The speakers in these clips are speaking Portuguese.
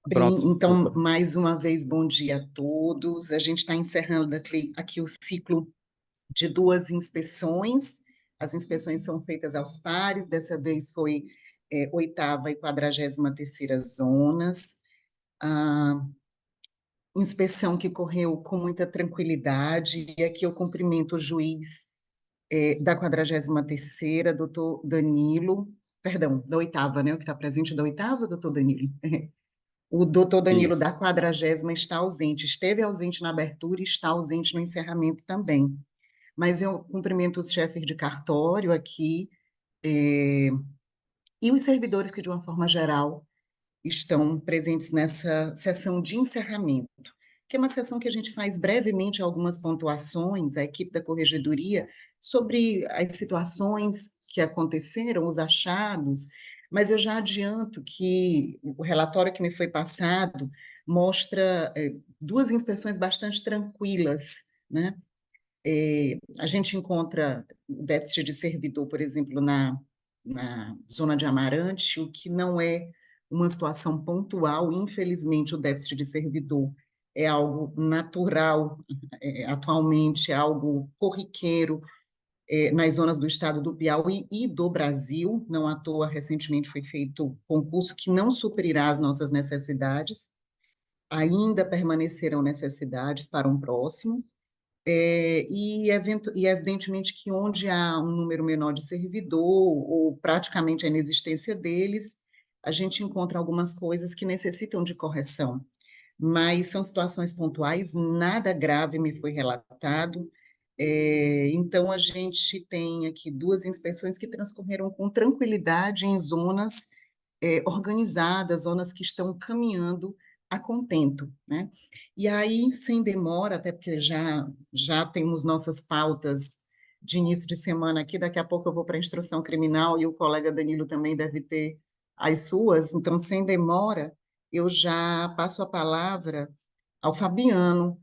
Bem, Pronto. então, mais uma vez, bom dia a todos. A gente está encerrando aqui o ciclo de duas inspeções. As inspeções são feitas aos pares, dessa vez foi oitava e 43ª zonas. A inspeção que correu com muita tranquilidade, e aqui eu cumprimento o juiz da 43ª, doutor Danilo, perdão, da oitava, né, o que está presente da oitava, doutor Danilo? O doutor Danilo, Isso. da 40ª, está ausente, esteve ausente na abertura e está ausente no encerramento também. Mas eu cumprimento os chefes de cartório aqui, e os servidores que, de uma forma geral, estão presentes nessa sessão de encerramento, que é uma sessão que a gente faz brevemente algumas pontuações, a equipe da corregedoria, sobre as situações que aconteceram, os achados, mas eu já adianto que o relatório que me foi passado mostra duas inspeções bastante tranquilas, né? A gente encontra déficit de servidor, por exemplo, na zona de Amarante, o que não é uma situação pontual, infelizmente, o déficit de servidor é algo natural, atualmente, é algo corriqueiro, nas zonas do estado do Piauí e do Brasil. Não à toa, recentemente foi feito concurso que não suprirá as nossas necessidades, ainda permanecerão necessidades para um próximo. E evidentemente que onde há um número menor de servidor, ou praticamente a inexistência deles, a gente encontra algumas coisas que necessitam de correção, mas são situações pontuais, nada grave me foi relatado. Então, a gente tem aqui duas inspeções que transcorreram com tranquilidade em zonas organizadas, zonas que estão caminhando a contento, né? E aí, sem demora, até porque já temos nossas pautas de início de semana aqui, daqui a pouco eu vou para a instrução criminal e o colega Danilo também deve ter as suas, então, sem demora, eu já passo a palavra ao Fabiano,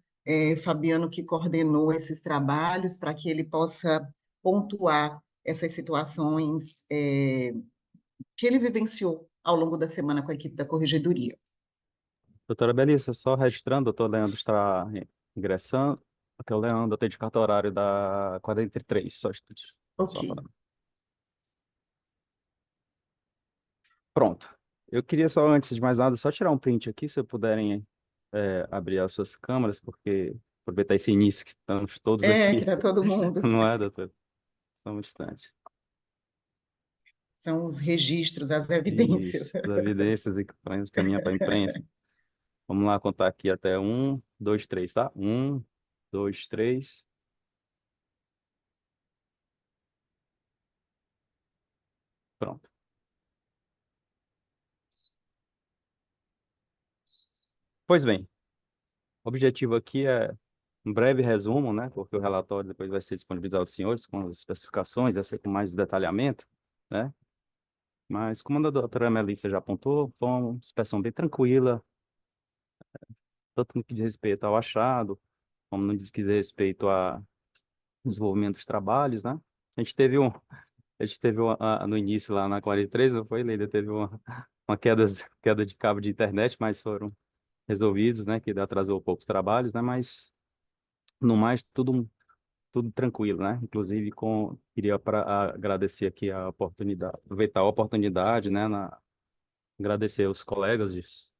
Fabiano que coordenou esses trabalhos para que ele possa pontuar essas situações que ele vivenciou ao longo da semana com a equipe da Corregedoria. Doutora Belissa, só registrando, doutor Leandro está ingressando. Aqui é o Leandro, atende carta horário da 43, só estude. Ok. Só para... Pronto. Eu queria só, antes de mais nada, só tirar um print aqui, se puderem abrir as suas câmeras, porque aproveitar esse início que estamos todos Que aqui, está todo mundo. não é, doutor? Só um instante. São os registros, as evidências. Isso, as evidências e caminha para a imprensa. Vamos lá contar aqui até um, dois, três, tá? Um, dois, três. Pronto. Pois bem, o objetivo aqui é um breve resumo, né? Porque o relatório depois vai ser disponibilizado aos senhores com as especificações, vai ser com mais detalhamento, né? Mas como a doutora Melissa já apontou, foi uma inspeção bem tranquila, tanto no que diz respeito ao achado, como no que diz respeito ao desenvolvimento dos trabalhos, né? A gente teve um, no início lá na 43, não foi, Leila? Teve uma queda de cabo de internet, mas foram resolvidos, né? Que atrasou um pouco os trabalhos, né? Mas no mais, tudo tranquilo, né? Inclusive, queria agradecer aqui a oportunidade, aproveitar a oportunidade, né? Agradecer os colegas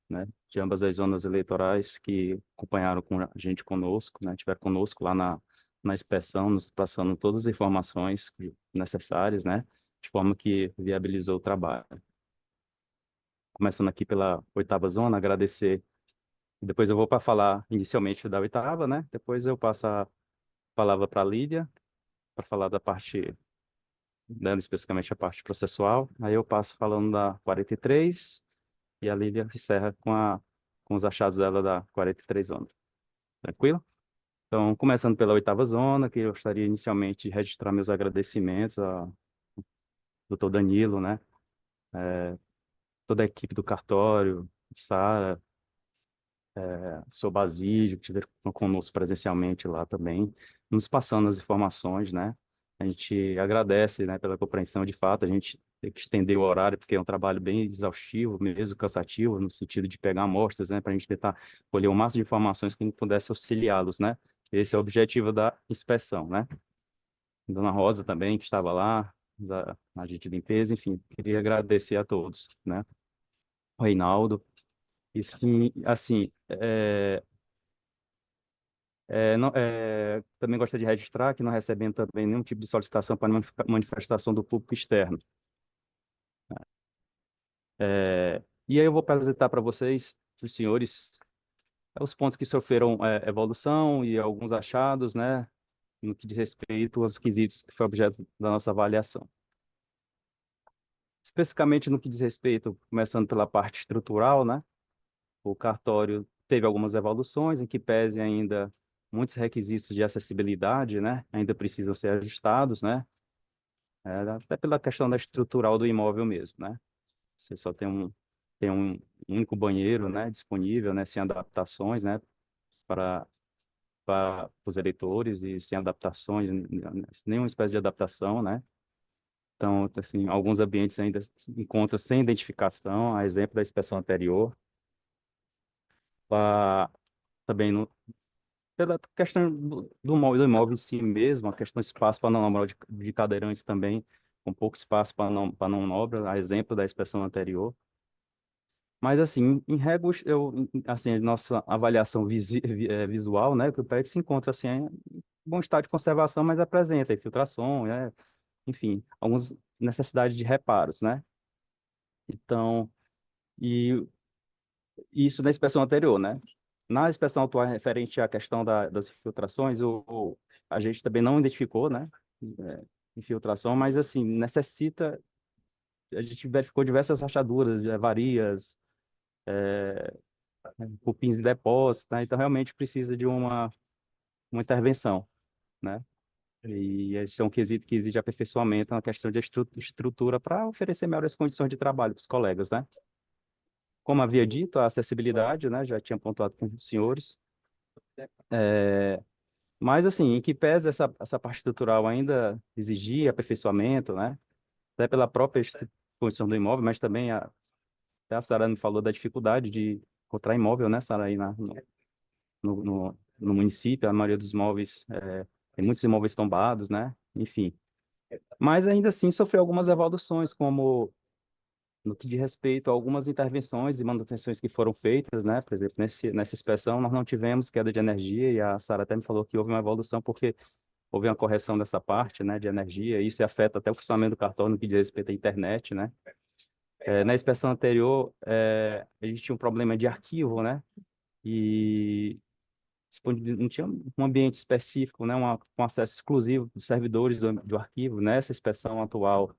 né, de ambas as zonas eleitorais que acompanharam com a gente conosco, né? Estiveram conosco lá na inspeção, nos passando todas as informações necessárias, né? De forma que viabilizou o trabalho. Começando aqui pela oitava zona, agradecer. Depois eu vou para falar inicialmente da oitava, né? Depois eu passo a palavra para a Lídia, para falar da parte, dando especificamente a parte processual. Aí eu passo falando da 43 e a Lídia encerra com os achados dela da 43 zona. Tranquilo? Então, começando pela oitava zona, que eu gostaria inicialmente de registrar meus agradecimentos ao doutor Danilo, né? Toda a equipe do cartório, Sara, seu Basílio, que estiveram conosco presencialmente lá também, nos passando as informações, né? A gente agradece, né, pela compreensão de fato. A gente ter que estender o horário, porque é um trabalho bem exaustivo, mesmo cansativo, no sentido de pegar amostras, né, para a gente tentar colher o máximo de informações que a gente pudesse auxiliá-los, né? Esse é o objetivo da inspeção, né? Dona Rosa também, que estava lá, da agente de limpeza, enfim, queria agradecer a todos, né? O Reinaldo, e sim, assim, também gostaria de registrar que não recebemos também nenhum tipo de solicitação para manifestação do público externo. E aí eu vou apresentar para vocês, os senhores, os pontos que sofreram evolução e alguns achados, né, no que diz respeito aos quesitos que foi objeto da nossa avaliação. Especificamente no que diz respeito, começando pela parte estrutural, né, o cartório teve algumas evoluções, em que pese ainda muitos requisitos de acessibilidade, né, ainda precisam ser ajustados, né, até pela questão da estrutural do imóvel mesmo, né. Você só tem um único banheiro, né, disponível, né, sem adaptações, né, para os eleitores e sem adaptações, nenhuma espécie de adaptação, né. Então, assim, alguns ambientes ainda se encontram sem identificação, a exemplo da inspeção anterior. Ah, também pela questão do imóvel em si mesmo, a questão do espaço para não obra de cadeirantes também, com pouco espaço para não obra, a exemplo da inspeção anterior. Mas, assim, em réguas, assim, a nossa avaliação visual, né, que o prédio se encontra, assim, em bom estado de conservação, mas apresenta infiltração, né, enfim, algumas necessidades de reparos, né. Então, e isso na inspeção anterior, né. Na inspeção atual, referente à questão das infiltrações, a gente também não identificou, né, infiltração, mas, assim, necessita, a gente verificou diversas rachaduras, avarias, cupins em depósito, né? Então realmente precisa de uma intervenção, né? E esse é um quesito que exige aperfeiçoamento na questão de estrutura para oferecer melhores condições de trabalho para os colegas, né? Como havia dito, a acessibilidade, né? Já tinha pontuado com os senhores. Mas, assim, em que pese essa parte estrutural ainda exigir aperfeiçoamento, né? Até pela própria condição do imóvel, mas também até a Sara me falou da dificuldade de encontrar imóvel, né, Sara, aí no município, a maioria dos imóveis, tem muitos imóveis tombados, né? Enfim. Mas ainda assim sofreu algumas evoluções, como no que diz respeito a algumas intervenções e manutenções que foram feitas, né? Por exemplo, nessa inspeção nós não tivemos queda de energia e a Sara até me falou que houve uma evolução porque houve uma correção dessa parte, né, de energia, e isso afeta até o funcionamento do cartão no que diz respeito à internet, né? Na inspeção anterior, a gente tinha um problema de arquivo, né? E não tinha um ambiente específico, né, com acesso exclusivo dos servidores do arquivo. Nessa inspeção atual,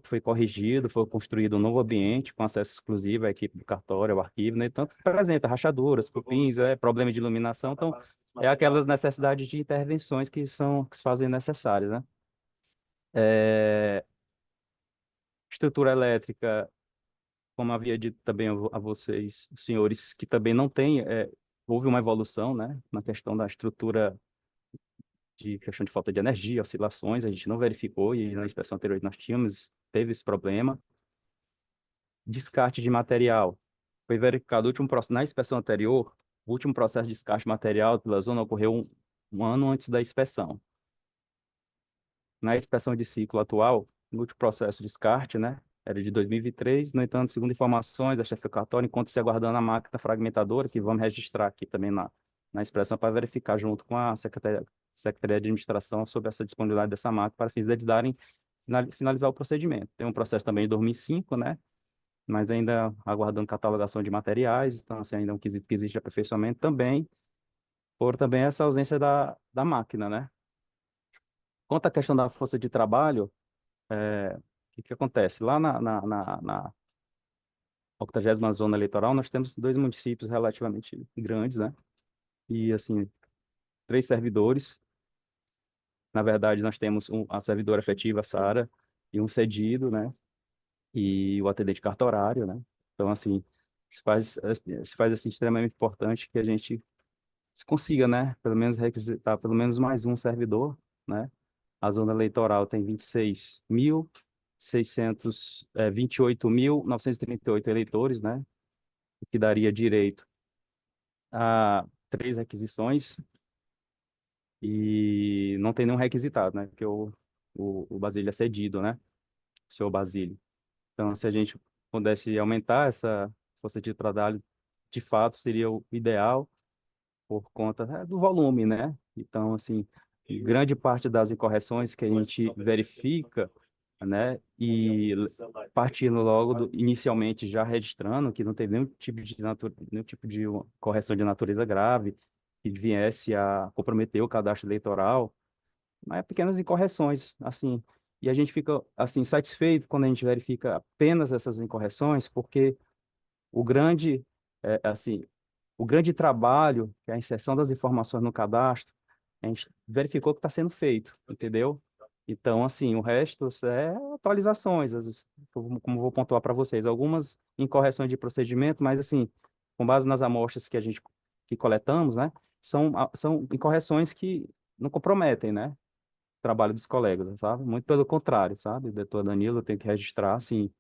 foi corrigido, foi construído um novo ambiente com acesso exclusivo à equipe do cartório, ao arquivo, né, tanto que apresenta rachaduras, cupins, problema de iluminação, então é aquelas necessidades de intervenções que se fazem necessárias, né. É, estrutura elétrica, como havia dito também a vocês, senhores, que também não tem, houve uma evolução, né, na questão da estrutura de questão de falta de energia, oscilações, a gente não verificou e na inspeção anterior nós teve esse problema. Descarte de material. Foi verificado na inspeção anterior, o último processo de descarte de material pela zona ocorreu um ano antes da inspeção. Na inspeção de ciclo atual, no último processo de descarte, né, era de 2023, no entanto, segundo informações da chefe cartório, encontra-se aguardando a máquina fragmentadora, que vamos registrar aqui também na inspeção para verificar junto com a Secretaria de Administração sobre essa disponibilidade dessa máquina para fins deles finalizar o procedimento. Tem um processo também de 2005, né, mas ainda aguardando catalogação de materiais, então assim, ainda é um quesito que existe de aperfeiçoamento também, por também essa ausência da máquina, né. Quanto à questão da força de trabalho, o que acontece? Lá na 80ª zona eleitoral, nós temos dois municípios relativamente grandes, né? E, assim, 3 servidores. Na verdade, nós temos a servidora efetiva, a Sara, e um cedido, né? E o atendente cartorário, né? Então, assim, se faz assim, extremamente importante que a gente se consiga, né? Pelo menos requisitar pelo menos mais um servidor, né? A zona eleitoral tem 26.000, 628.938 eleitores, né? O que daria direito a 3 requisições e não tem nenhum requisitado, né? Porque o Basílio é cedido, né? O senhor Basílio. Então, se a gente pudesse aumentar essa força de trabalho, de fato, seria o ideal por conta, do volume, né? Então, assim, grande parte das incorreções que a gente verifica, né? E partindo logo inicialmente já registrando que não teve nenhum tipo de correção de natureza grave que viesse a comprometer o cadastro eleitoral, mas pequenas incorreções, assim. E a gente fica, assim, satisfeito quando a gente verifica apenas essas incorreções, porque o grande, assim, o grande trabalho, que é a inserção das informações no cadastro, a gente verificou que está sendo feito, entendeu? Então, assim, o resto é atualizações, às vezes, como vou pontuar para vocês, algumas incorreções de procedimento, mas, assim, com base nas amostras que a gente que coletamos, né, são incorreções que não comprometem, né, o trabalho dos colegas, sabe? Muito pelo contrário, sabe? O doutor Danilo tem que registrar, assim,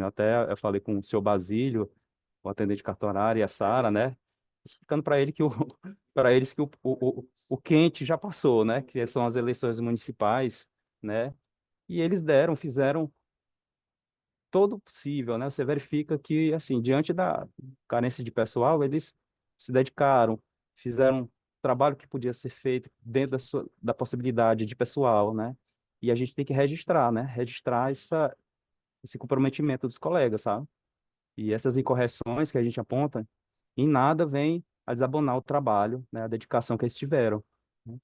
até eu falei com o senhor Basílio, o atendente cartorário e a Sara, né? Explicando para ele que para eles que o quente já passou, né? Que são as eleições municipais, né? E eles fizeram todo o possível, né? Você verifica que, assim, diante da carência de pessoal, eles se dedicaram, fizeram um trabalho que podia ser feito dentro da possibilidade de pessoal, né? E a gente tem que registrar, né? Registrar esse comprometimento dos colegas, sabe? E essas incorreções que a gente aponta, em nada vem a desabonar o trabalho, né, a dedicação que eles tiveram, né?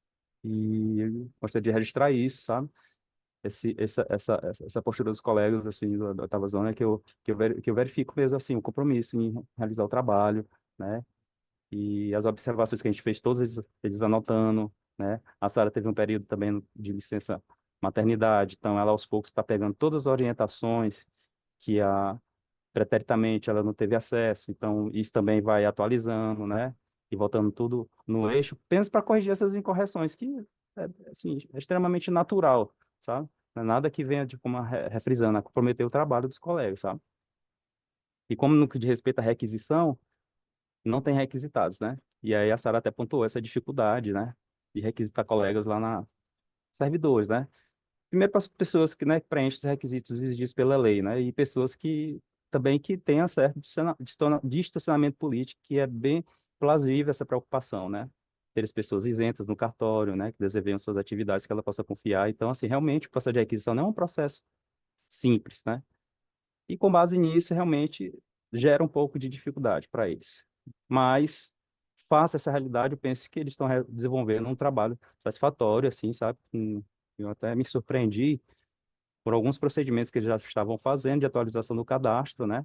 E eu gostaria de registrar isso, sabe? Essa postura dos colegas, assim, da oitava zona, que eu verifico mesmo, assim, o compromisso em realizar o trabalho, né? E as observações que a gente fez, todos eles anotando, né? A Sara teve um período também de licença maternidade, então ela aos poucos está pegando todas as orientações que preteritamente ela não teve acesso, então isso também vai atualizando, né? E voltando tudo no eixo, apenas para corrigir essas incorreções, que assim, é extremamente natural, sabe? Não é nada que venha, de, como refrisando, a comprometer o trabalho dos colegas, sabe? E como no que diz respeito à requisição, não tem requisitados, né? E aí a Sara até pontuou essa dificuldade, né? De requisitar colegas lá na servidores, né? Primeiro para as pessoas que, né, preenchem os requisitos exigidos pela lei, né, e pessoas que também que tenham certo distanciamento político, que é bem plausível essa preocupação, né, ter as pessoas isentas no cartório, né, que desempenham suas atividades que ela possa confiar. Então, assim, realmente o processo de requisição não é um processo simples, né, e com base nisso, realmente gera um pouco de dificuldade para eles. Mas, face a essa realidade, eu penso que eles estão desenvolvendo um trabalho satisfatório, assim, sabe? Eu até me surpreendi por alguns procedimentos que eles já estavam fazendo de atualização do cadastro, né?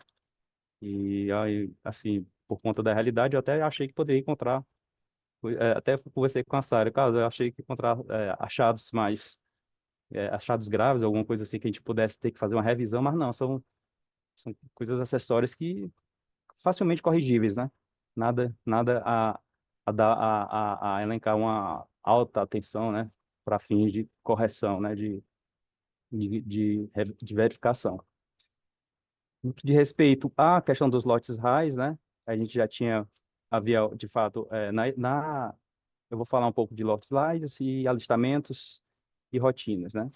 E aí, assim, por conta da realidade, eu até achei que poderia encontrar, até conversei com a Sara, cara, eu achei que encontrar achados graves, alguma coisa assim que a gente pudesse ter que fazer uma revisão, mas não, são coisas acessórias que facilmente corrigíveis, né? Nada a elencar uma alta atenção, né? Para fins de correção, né? De verificação. No que diz respeito à questão dos lotes RAIs, né? A gente já havia, de fato, eu vou falar um pouco de lotes RAIs e alistamentos e rotinas, né?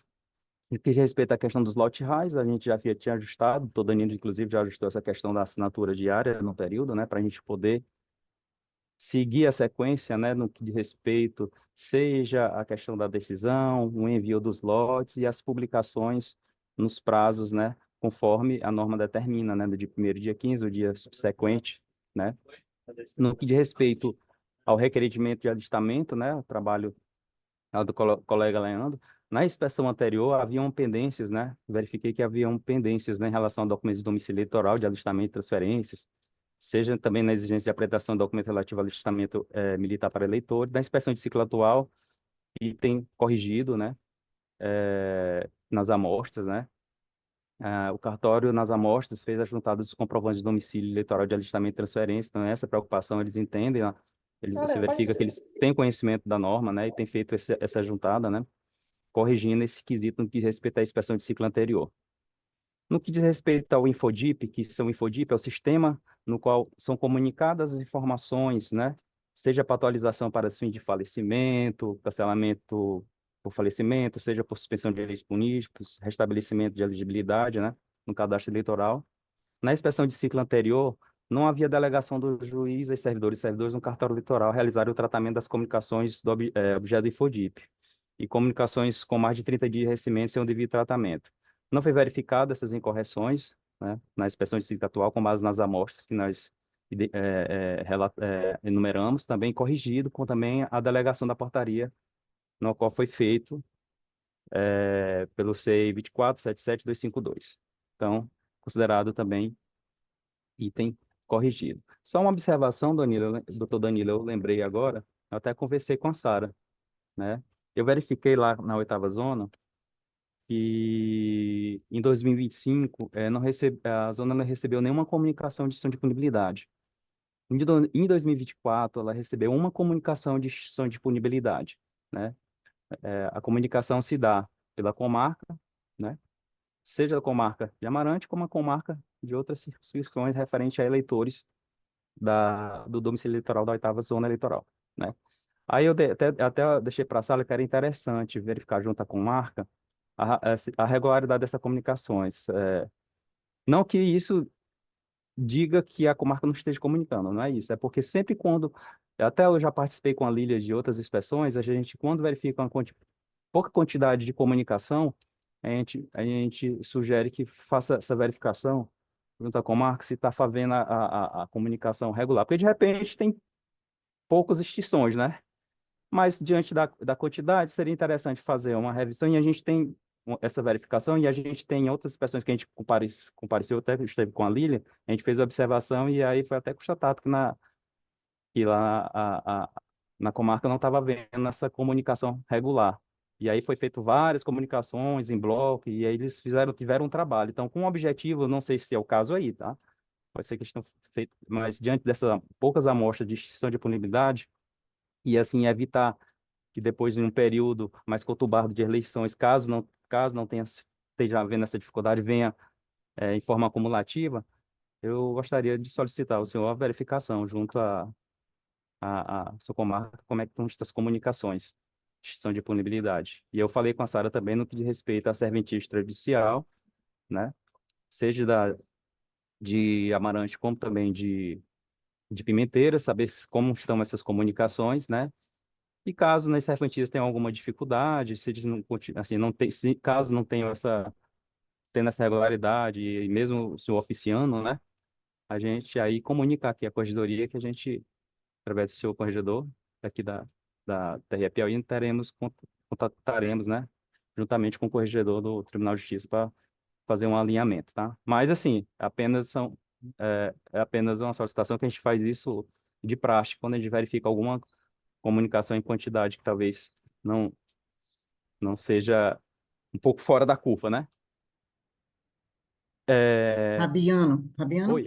No que diz respeito à questão dos lote RAIs, a gente já tinha ajustado, todo Danilo, inclusive, já ajustou essa questão da assinatura diária no período, né, para a gente poder seguir a sequência, né, no que diz respeito, seja a questão da decisão, o envio dos lotes e as publicações nos prazos, né, conforme a norma determina, né, do dia 1º, dia 15, o dia subsequente, né. No que diz respeito ao requerimento de alistamento, né, o trabalho do colega Leandro, na inspeção anterior haviam pendências, né? Verifiquei que haviam pendências, né, em relação a documentos de domicílio eleitoral, de alistamento e transferências, seja também na exigência de apresentação de documento relativo ao alistamento militar para eleitores, da inspeção de ciclo atual, e tem corrigido, né, nas amostras, né? O cartório, nas amostras, fez a juntada dos comprovantes de domicílio eleitoral de alistamento e transferência, então essa preocupação eles entendem, né? Você Cara, verifica mas que eles têm conhecimento da norma, né, e têm feito essa juntada, né, corrigindo esse quesito no que diz respeito à inspeção de ciclo anterior. No que diz respeito ao Infodip, que são o Infodip é o sistema no qual são comunicadas as informações, né? Seja para atualização para fim de falecimento, cancelamento por falecimento, seja por suspensão de eleitos políticos, restabelecimento de elegibilidade, né? No cadastro eleitoral. Na inspeção de ciclo anterior, não havia delegação do juiz e servidores no cartório eleitoral realizarem o tratamento das comunicações do objeto do Infodip e comunicações com mais de 30 dias de recebimento sem o devido tratamento. Não foi verificado essas incorreções, né, na inspeção de ciclo atual, com base nas amostras que nós enumeramos, também corrigido com também a delegação da portaria, no qual foi feito pelo CEI 2477252. Então, considerado também item corrigido. Só uma observação, Danilo, doutor Danilo, eu lembrei agora, eu até conversei com a Sara, né? Eu verifiquei lá na oitava zona que em 2025 a zona não recebeu nenhuma comunicação de extinção de disponibilidade. Em 2024, ela recebeu uma comunicação de extinção de disponibilidade, né? A comunicação se dá pela comarca, né? Seja a comarca de Amarante, como a comarca de outras circunscrições referente a eleitores do domicílio eleitoral da oitava zona eleitoral, né? Aí eu até deixei para a sala que era interessante verificar junto com a marca a regularidade dessas comunicações. Não que isso diga que a comarca não esteja comunicando, não é isso. É porque sempre quando, até eu já participei com a Lília de outras inspeções, a gente, quando verifica uma pouca quantidade de comunicação, a gente sugere que faça essa verificação junto à comarca se está fazendo a comunicação regular. Porque, de repente, tem poucas extinções, né? Mas, diante da quantidade, seria interessante fazer uma revisão e a gente tem essa verificação e a gente tem outras inspeções que a gente compareceu, até esteve com a Lília, a gente fez a observação e aí foi até constatado que lá na comarca não estava havendo essa comunicação regular. E aí foi feito várias comunicações em bloco e aí eles tiveram um trabalho. Então, com o objetivo, não sei se é o caso aí, tá? Pode ser que estão feito, mas diante dessas poucas amostras de extinção de disponibilidade e assim evitar que depois de um período mais conturbado de eleições, caso não esteja havendo essa dificuldade, venha em forma acumulativa, eu gostaria de solicitar ao senhor a verificação junto à sua comarca, como é que estão essas comunicações, extinção de disponibilidade. E eu falei com a Sara também no que diz respeito à serventia extrajudicial, né? Seja de Amarante como também de Pimenteira, saber como estão essas comunicações, né? E caso nas serventias tenham alguma dificuldade, se eles não, assim, não tem, caso não tenham tendo essa regularidade, e mesmo o senhor oficiando, né? A gente aí comunica aqui a corregedoria que a gente, através do seu corregedor, aqui da TRE Piauí, contataremos, né? Juntamente com o corregedor do Tribunal de Justiça para fazer um alinhamento, tá? Mas, assim, é apenas uma solicitação que a gente faz isso de praxe, quando a gente verifica alguma comunicação em quantidade que talvez não, não seja um pouco fora da curva, né? É... Fabiano, Oi,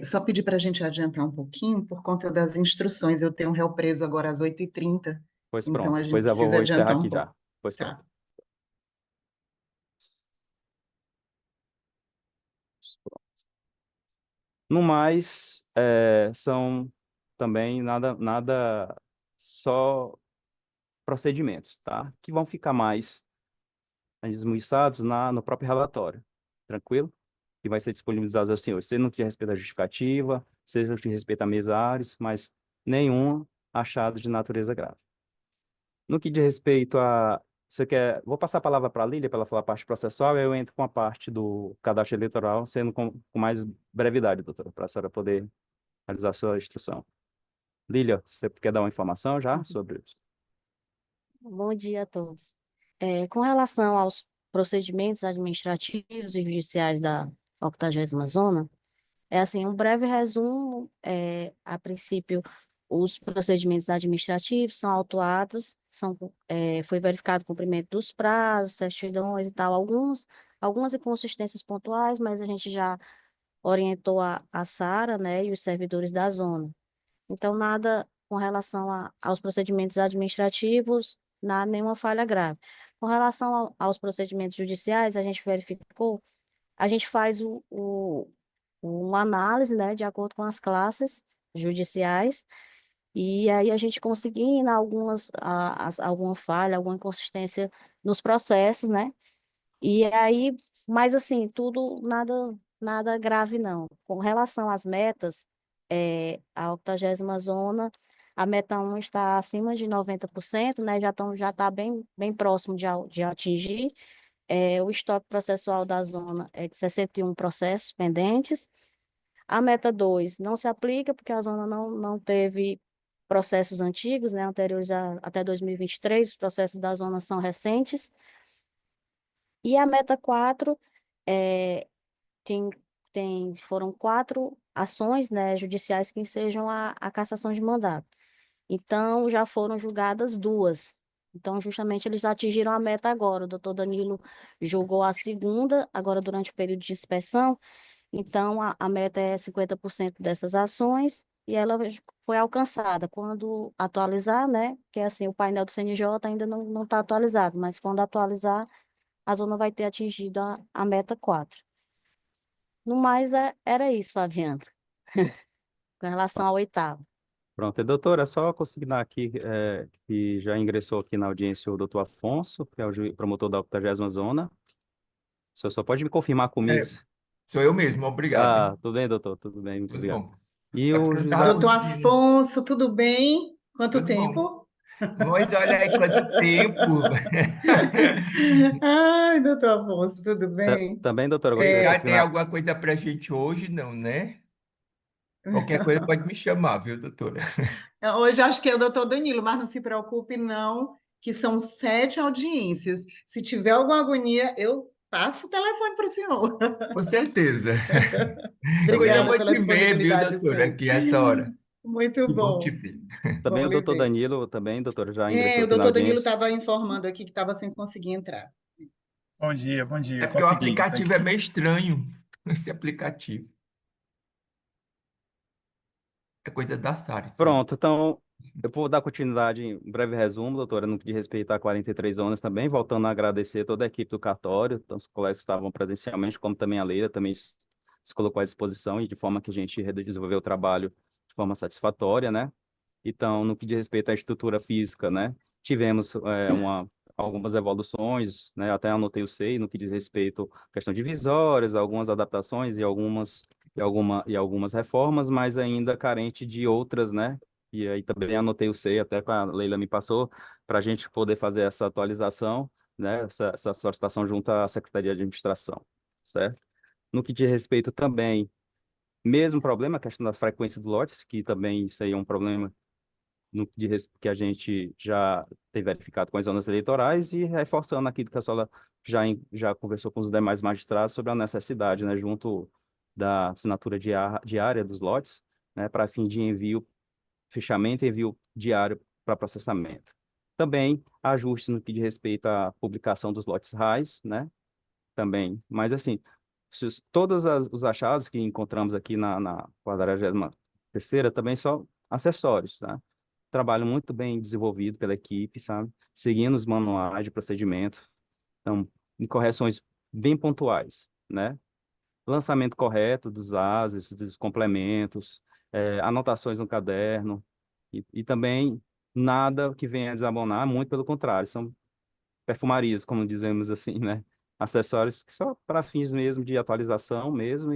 só pedir para a gente adiantar um pouquinho por conta das instruções. Eu tenho um réu preso agora às 8h30, pois então a pronto. gente Pois eu precisa vou encerrar adiantar um aqui já. pouco. Pois pronto. Tá. No mais, são também nada só procedimentos, tá? Que vão ficar mais esmiuçados no próprio relatório. Tranquilo? Que vai ser disponibilizado aos senhores. Seja no que diz respeito à justificativa, seja no que diz respeito a mesares, mas nenhum achado de natureza grave. No que diz respeito a. Você quer. Vou passar a palavra para a Lília para ela falar a parte processual, e eu entro com a parte do cadastro eleitoral, sendo com mais brevidade, doutora, para a senhora poder realizar a sua instrução. Lília, você quer dar uma informação já sobre isso? Bom dia a todos. Com relação aos procedimentos administrativos e judiciais da 80ª Zona, é assim, um breve resumo, a princípio, os procedimentos administrativos são autuados, foi verificado o cumprimento dos prazos, certidões e tal, algumas inconsistências pontuais, mas a gente já orientou a Sara, né, e os servidores da zona. Então, nada com relação aos procedimentos administrativos, nada, nenhuma falha grave. Com relação aos procedimentos judiciais, a gente verificou a gente faz uma análise, né, de acordo com as classes judiciais, e aí a gente conseguindo alguma falha, alguma inconsistência nos processos, né? E aí, mas assim, tudo nada grave não. Com relação às metas, a 80ª zona, a meta 1 está acima de 90%, né? Já está bem próximo de atingir. O estoque processual da zona é de 61 processos pendentes. A meta 2 não se aplica porque a zona não teve processos antigos, né, anteriores até 2023, os processos da zona são recentes. E a meta 4 é, tem, foram 4 ações, né, judiciais que ensejam a cassação de mandato. Então, já foram julgadas 2. Então, justamente, eles atingiram a meta agora. O doutor Danilo julgou a segunda, agora durante o período de inspeção. Então, a meta é 50% dessas ações e ela foi alcançada. Quando atualizar, né? Que é assim, o painel do CNJ ainda não está atualizado, mas quando atualizar, a zona vai ter atingido a meta 4. No mais, era isso, Fabiano, com relação ao oitavo. Pronto, e doutora, é só consignar aqui que já ingressou aqui na audiência o doutor Afonso, que é o promotor da 80ª zona. O senhor só pode me confirmar comigo. É, sou eu mesmo, obrigado. Ah, tudo bem, doutor? Tudo bem, muito Tudo obrigado. bom. E É o porque eu não juiz estava da... Doutor conseguindo. Afonso, tudo bem? Quanto Tudo bom. tempo? Mas olha aí quanto tempo. Ai, doutor Afonso, tudo bem? Também, doutora, eu gostaria de Ligar, tem consignar. alguma coisa pra gente hoje? Não, né? Qualquer coisa pode me chamar, viu, doutora? Hoje acho que é o doutor Danilo, mas não se preocupe, não, que são 7 audiências. Se tiver alguma agonia, eu passo o telefone para o senhor. Com certeza. Coisa Obrigada boa pela te ver, viu, disponibilidade doutora, sempre. aqui essa hora. Muito Que bom te bom, ver. Também bom o lhe doutor ver. Danilo, também, doutora, já ingressou O aqui na doutor Danilo audiência. estava informando aqui que estava sem conseguir entrar. Bom É dia, porque o consegui. Tá aplicativo é aqui. meio estranho, esse aplicativo. É coisa da Sara, isso aí. Pronto, então eu vou dar continuidade em um breve resumo, doutora, no que diz respeito a 43 zonas também, voltando a agradecer toda a equipe do cartório, tanto os colegas que estavam presencialmente, como também a Leila, também se colocou à disposição e de forma que a gente desenvolveu o trabalho de forma satisfatória, né? Então, no que diz respeito à estrutura física, né? Tivemos algumas evoluções, né? Até anotei o SEI, no que diz respeito à questão de divisórias, algumas adaptações e algumas reformas, mas ainda carente de outras, né? E aí também anotei o SEI, até que a Leila me passou, para a gente poder fazer essa atualização, né? Essa solicitação junto à Secretaria de Administração, certo? No que diz respeito também, mesmo problema, a questão das frequências do lotes, que também isso aí é um problema que a gente já tem verificado com as zonas eleitorais e reforçando aqui que a senhora já conversou com os demais magistrados sobre a necessidade, né, junto da assinatura diária dos lotes, né, para fim de envio, fechamento e envio diário para processamento. Também ajustes no que diz respeito à publicação dos lotes RAIs, né, também. Mas, assim, todos os achados que encontramos aqui na 43ª também são acessórios, tá? Trabalho muito bem desenvolvido pela equipe, sabe? Seguindo os manuais de procedimento. Então, em correções bem pontuais, né? Lançamento correto dos ases, dos complementos, anotações no caderno e também nada que venha a desabonar, muito pelo contrário, são perfumarias, como dizemos assim, né? Acessórios que só para fins mesmo de atualização mesmo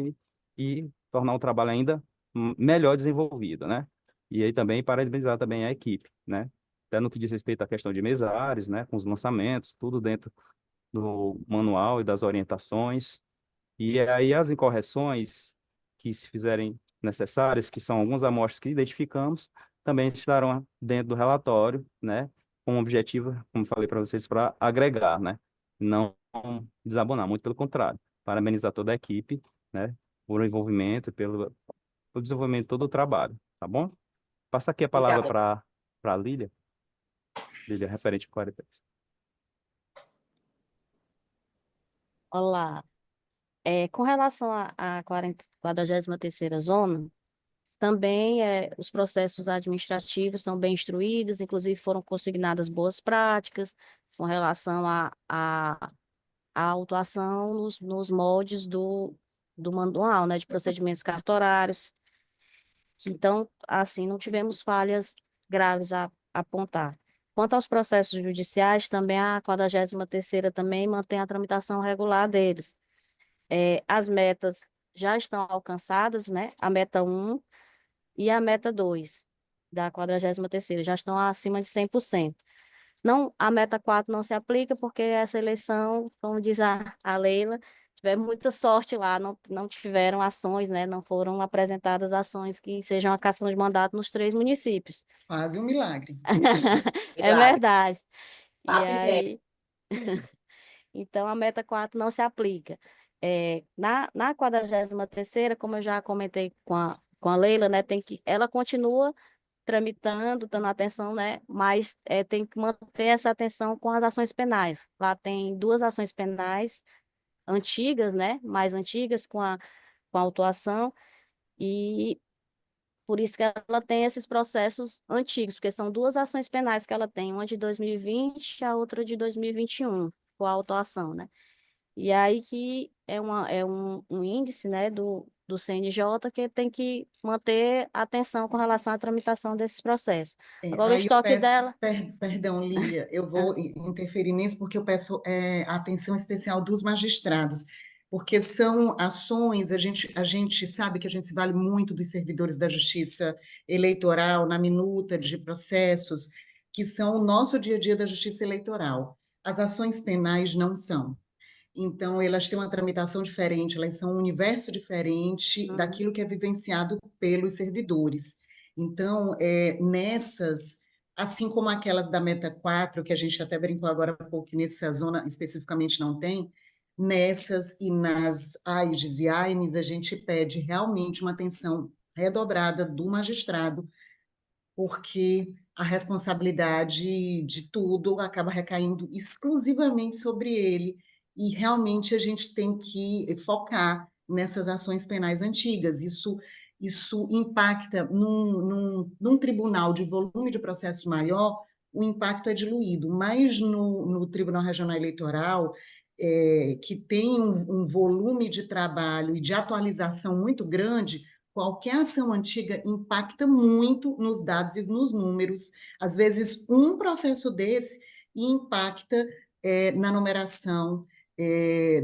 e tornar o trabalho ainda melhor desenvolvido, né? E aí também parabenizar também a equipe, né? Até no que diz respeito à questão de mesários, né? Com os lançamentos, tudo dentro do manual e das orientações. E aí as incorreções que se fizerem necessárias, que são algumas amostras que identificamos, também estarão dentro do relatório, né? Com o objetivo, como falei para vocês, para agregar, né? Não desabonar, muito pelo contrário. Parabenizar toda a equipe, né? Por envolvimento, pelo desenvolvimento de todo o trabalho, tá bom? Passa aqui a palavra Obrigada. para a Lília, referente ao 43. Olá. Com relação à 43ª zona, também os processos administrativos são bem instruídos, inclusive foram consignadas boas práticas com relação a autuação nos moldes do manual, né, de procedimentos cartorários. Então, assim, não tivemos falhas graves a apontar. Quanto aos processos judiciais, também a 43ª também mantém a tramitação regular deles. As metas já estão alcançadas, né? A meta 1 e a meta 2 da 43ª já estão acima de 100%. Não, a meta 4 não se aplica porque essa eleição, como diz a Leila, tivemos muita sorte lá, não tiveram ações, né? Não foram apresentadas ações que sejam a cassação de mandato nos 3 municípios. Quase um milagre. É Milagre. verdade. E Papo e reto. aí, então a meta 4 não se aplica. Na 43ª, como eu já comentei com a Leila, né? Ela continua tramitando, dando atenção, né? Mas tem que manter essa atenção com as ações penais. Lá tem 2 ações penais antigas, né? Mais antigas com a autuação, e por isso que ela tem esses processos antigos, porque são 2 ações penais que ela tem, uma de 2020 e a outra de 2021, com a autuação, né? E aí que é um índice, né, do CNJ que tem que manter atenção com relação à tramitação desses processos. Agora, o Aí eu estoque peço, dela... perdão, Lília, eu Ah, vou interferir nisso porque eu peço a atenção especial dos magistrados, porque são ações, a gente sabe que a gente se vale muito dos servidores da Justiça Eleitoral na minuta de processos, que são o nosso dia a dia da Justiça Eleitoral. As ações penais não são. Então, elas têm uma tramitação diferente, elas são um universo diferente uhum. daquilo que é vivenciado pelos servidores. Então, nessas, assim como aquelas da Meta 4, que a gente até brincou agora há pouco, que nessa zona especificamente não tem, nessas e nas AIGs e AINES, a gente pede realmente uma atenção redobrada do magistrado, porque a responsabilidade de tudo acaba recaindo exclusivamente sobre ele, e realmente a gente tem que focar nessas ações penais antigas. Isso impacta num tribunal de volume de processos maior, o impacto é diluído, mas no Tribunal Regional Eleitoral, que tem um volume de trabalho e de atualização muito grande, qualquer ação antiga impacta muito nos dados e nos números. Às vezes, um processo desse impacta na numeração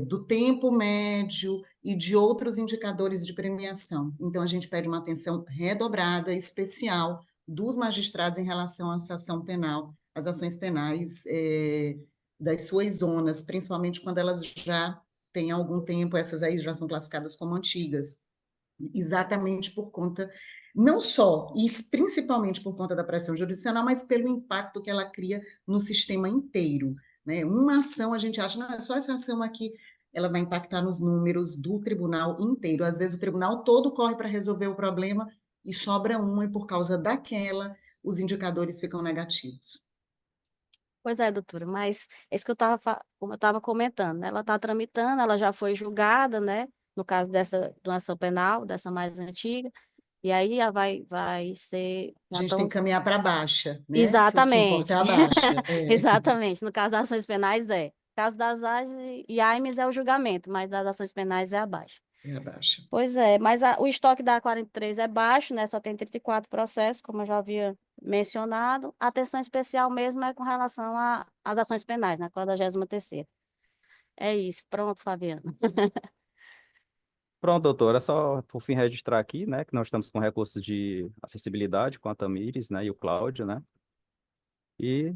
do tempo médio e de outros indicadores de premiação. Então, a gente pede uma atenção redobrada, especial, dos magistrados em relação à ação penal, às ações penais das suas zonas, principalmente quando elas já têm algum tempo, essas aí já são classificadas como antigas, exatamente por conta, não só e principalmente por conta da pressão jurisdicional, mas pelo impacto que ela cria no sistema inteiro, né? Uma ação, a gente acha, não, é só essa ação aqui, ela vai impactar nos números do tribunal inteiro. Às vezes o tribunal todo corre para resolver o problema e sobra uma, e por causa daquela, os indicadores ficam negativos. Pois é, doutora, mas é isso que como eu estava comentando, né? Ela está tramitando, ela já foi julgada, né? No caso dessa doação penal, dessa mais antiga, e aí ela vai ser... A Já gente tem estão... que caminhar para a baixa, né? Que o que importa é Exatamente, a baixa. exatamente. No caso das ações penais é. No caso das AGs e AIMES é o julgamento, mas das ações penais é a baixa. É a baixa. Pois é, mas o estoque da 43 é baixo, né? Só tem 34 processos, como eu já havia mencionado. A atenção especial mesmo é com relação às ações penais, na 43ª. É isso. Pronto, Fabiana. Pronto, doutor, é só por fim registrar aqui, né, que nós estamos com recursos de acessibilidade com a Tamires, né, e o Cláudio, né, e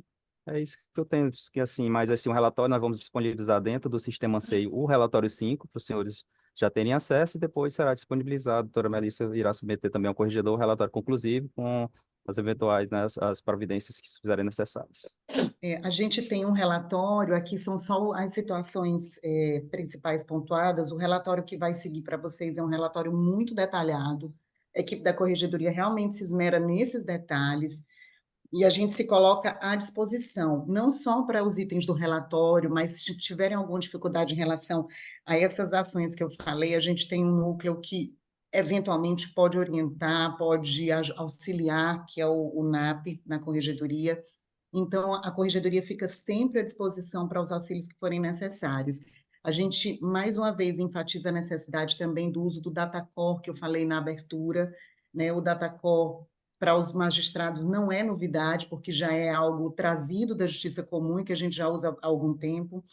é isso que eu tenho, que assim, mais assim, um relatório nós vamos disponibilizar dentro do sistema ANSEI o relatório 5, para os senhores já terem acesso, e depois será disponibilizado, a doutora Melissa irá submeter também ao corregedor o relatório conclusivo com as eventuais, né, as providências que se fizerem necessárias. A gente tem um relatório, aqui são só as situações principais pontuadas. O relatório que vai seguir para vocês é um relatório muito detalhado. A equipe da Corregedoria realmente se esmera nesses detalhes e a gente se coloca à disposição, não só para os itens do relatório, mas se tiverem alguma dificuldade em relação a essas ações que eu falei, a gente tem um núcleo que eventualmente pode orientar, pode auxiliar, que é o NAP, na Corregedoria. Então, a Corregedoria fica sempre à disposição para os auxílios que forem necessários. A gente, mais uma vez, enfatiza a necessidade também do uso do DataCore, que eu falei na abertura, né? O DataCore, para os magistrados, não é novidade, porque já é algo trazido da Justiça Comum e que a gente já usa há algum tempo,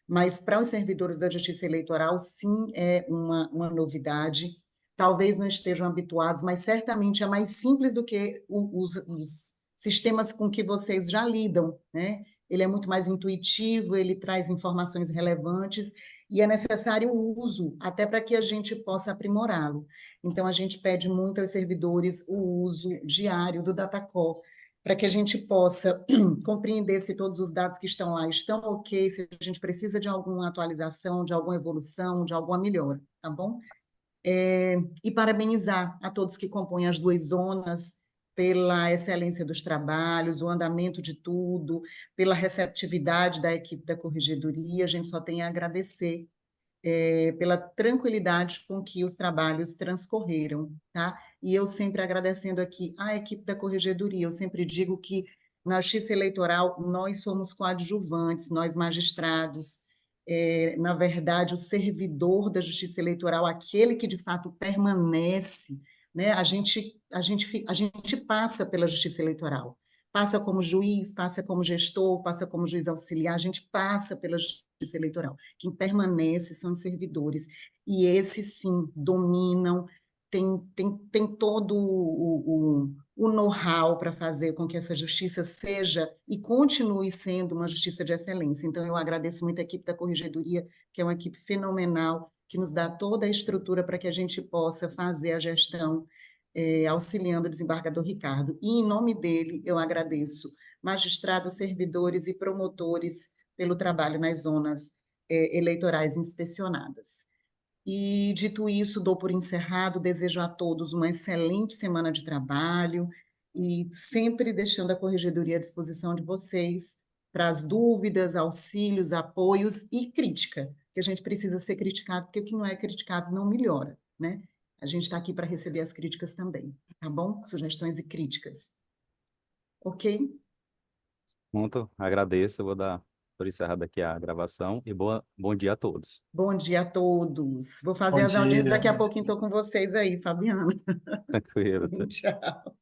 mas para os servidores da Justiça Eleitoral, sim, é uma novidade. Talvez não estejam habituados, mas certamente é mais simples do que os sistemas com que vocês já lidam, né? Ele é muito mais intuitivo, ele traz informações relevantes e é necessário o uso, até para que a gente possa aprimorá-lo. Então, a gente pede muito aos servidores o uso diário do DataCore, para que a gente possa compreender se todos os dados que estão lá estão ok, se a gente precisa de alguma atualização, de alguma evolução, de alguma melhora, tá bom? E parabenizar a todos que compõem as duas zonas pela excelência dos trabalhos, o andamento de tudo, pela receptividade da equipe da Corregedoria. A gente só tem a agradecer pela tranquilidade com que os trabalhos transcorreram, tá? E eu sempre agradecendo aqui à equipe da Corregedoria, eu sempre digo que na Justiça Eleitoral nós somos coadjuvantes, nós magistrados, na verdade, o servidor da Justiça Eleitoral, aquele que de fato permanece, né? A gente passa pela Justiça Eleitoral, passa como juiz, passa como gestor, passa como juiz auxiliar, a gente passa pela Justiça Eleitoral. Quem permanece são os servidores, e esses sim dominam, tem todo o know-how para fazer com que essa justiça seja e continue sendo uma justiça de excelência. Então, eu agradeço muito a equipe da Corregedoria, que é uma equipe fenomenal, que nos dá toda a estrutura para que a gente possa fazer a gestão, auxiliando o desembargador Ricardo. E, em nome dele, eu agradeço magistrados, servidores e promotores pelo trabalho nas zonas eleitorais inspecionadas. E, dito isso, dou por encerrado, desejo a todos uma excelente semana de trabalho e sempre deixando a Corregedoria à disposição de vocês para as dúvidas, auxílios, apoios e crítica, que a gente precisa ser criticado, porque o que não é criticado não melhora, né? A gente está aqui para receber as críticas também, tá bom? Sugestões e críticas. Ok? Pronto, agradeço. Eu vou dar por encerrada aqui a gravação e bom dia a todos. Bom dia a todos. Vou fazer Bom as audiências dia. daqui a pouquinho, estou com vocês aí, Fabiana. Tranquilo. Tchau.